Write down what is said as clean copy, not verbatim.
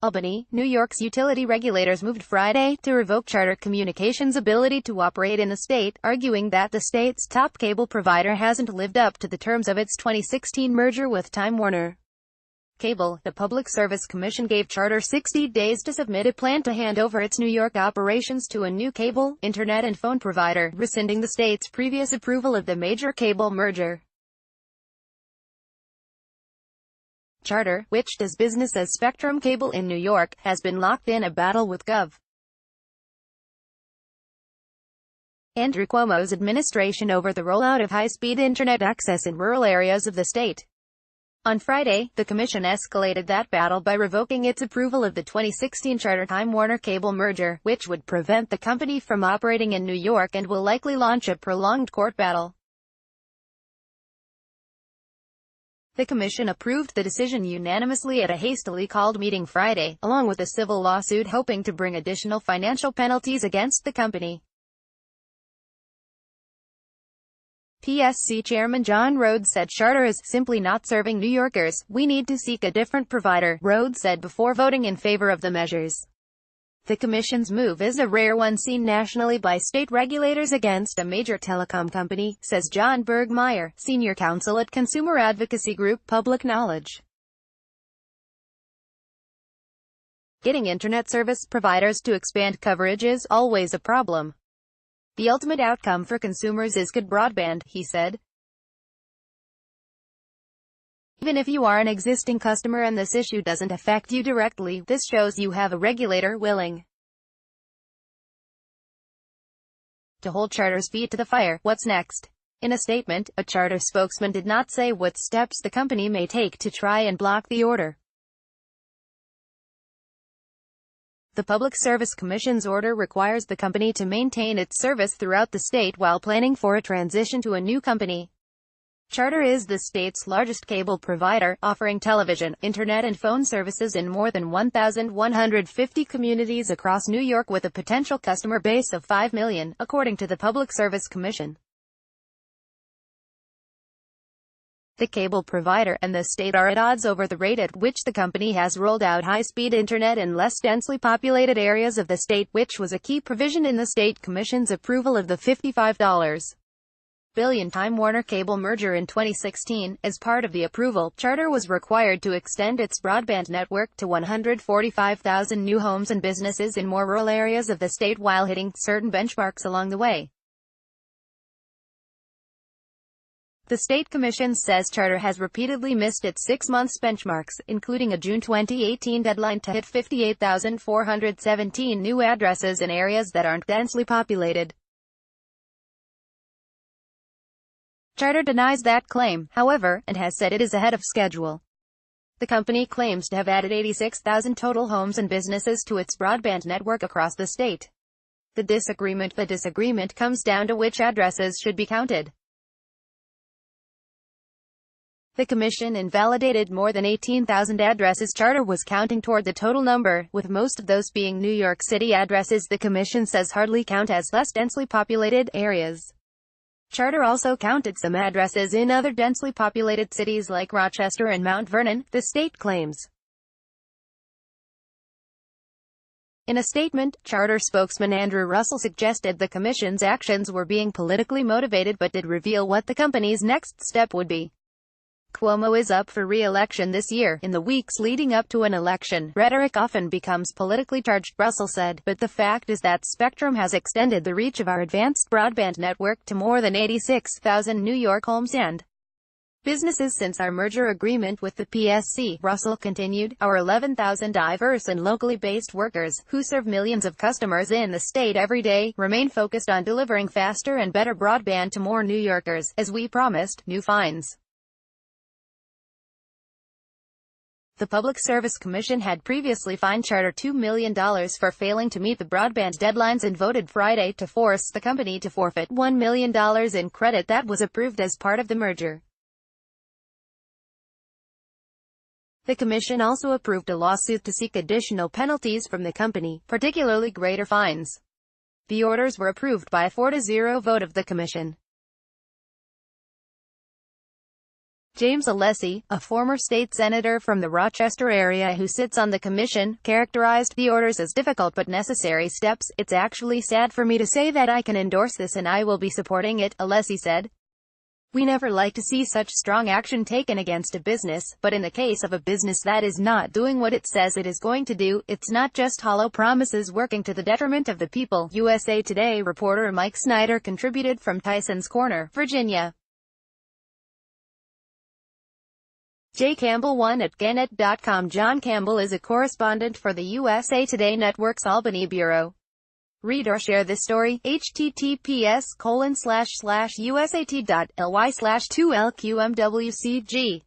Albany, New York's utility regulators moved Friday to revoke Charter Communications' ability to operate in the state, arguing that the state's top cable provider hasn't lived up to the terms of its 2016 merger with Time Warner Cable. The Public Service Commission gave Charter 60 days to submit a plan to hand over its New York operations to a new cable, internet and phone provider, rescinding the state's previous approval of the major cable merger. Charter, which does business as Spectrum Cable in New York, has been locked in a battle with Gov. Andrew Cuomo's administration over the rollout of high-speed internet access in rural areas of the state. On Friday, the commission escalated that battle by revoking its approval of the 2016 Charter-Time Warner Cable merger, which would prevent the company from operating in New York and will likely launch a prolonged court battle. The commission approved the decision unanimously at a hastily called meeting Friday, along with a civil lawsuit hoping to bring additional financial penalties against the company. PSC Chairman John Rhodes said Charter is simply not serving New Yorkers. We need to seek a different provider, Rhodes said before voting in favor of the measures. The commission's move is a rare one seen nationally by state regulators against a major telecom company, says John Bergmeyer, senior counsel at consumer advocacy group Public Knowledge. Getting internet service providers to expand coverage is always a problem. The ultimate outcome for consumers is good broadband, he said. Even if you are an existing customer and this issue doesn't affect you directly, this shows you have a regulator willing to hold Charter's feet to the fire. What's next? In a statement, a Charter spokesman did not say what steps the company may take to try and block the order. The Public Service Commission's order requires the company to maintain its service throughout the state while planning for a transition to a new company. Charter is the state's largest cable provider, offering television, internet and phone services in more than 1,150 communities across New York with a potential customer base of 5 million, according to the Public Service Commission. The cable provider and the state are at odds over the rate at which the company has rolled out high-speed internet in less densely populated areas of the state, which was a key provision in the state commission's approval of the $55 billion Time Warner Cable merger in 2016. As part of the approval, Charter was required to extend its broadband network to 145,000 new homes and businesses in more rural areas of the state while hitting certain benchmarks along the way. The State Commission says Charter has repeatedly missed its 6-month benchmarks, including a June 2018 deadline to hit 58,417 new addresses in areas that aren't densely populated. Charter denies that claim, however, and has said it is ahead of schedule. The company claims to have added 86,000 total homes and businesses to its broadband network across the state. The disagreement comes down to which addresses should be counted. The commission invalidated more than 18,000 addresses Charter was counting toward the total number, with most of those being New York City addresses the commission says hardly count as less densely populated areas. Charter also counted some addresses in other densely populated cities like Rochester and Mount Vernon, the state claims. In a statement, Charter spokesman Andrew Russell suggested the commission's actions were being politically motivated but did reveal what the company's next step would be. Cuomo is up for re-election this year. In the weeks leading up to an election, rhetoric often becomes politically charged, Russell said, but the fact is that Spectrum has extended the reach of our advanced broadband network to more than 86,000 New York homes and businesses since our merger agreement with the PSC. Russell continued, our 11,000 diverse and locally based workers, who serve millions of customers in the state every day, remain focused on delivering faster and better broadband to more New Yorkers, as we promised. New fines. The Public Service Commission had previously fined Charter $2 million for failing to meet the broadband deadlines and voted Friday to force the company to forfeit $1 million in credit that was approved as part of the merger. The commission also approved a lawsuit to seek additional penalties from the company, particularly greater fines. The orders were approved by a 4-0 vote of the commission. James Alesi, a former state senator from the Rochester area who sits on the commission, characterized the orders as difficult but necessary steps. "It's actually sad for me to say that I can endorse this and I will be supporting it," Alesi said. "We never like to see such strong action taken against a business, but in the case of a business that is not doing what it says it is going to do, it's not just hollow promises working to the detriment of the people." USA Today reporter Mike Snyder contributed from Tyson's Corner, Virginia. J. Campbell 1 at Gannett.com. John Campbell is a correspondent for the USA Today Network's Albany bureau. Read or share this story. https://usat.ly/2lqmwcg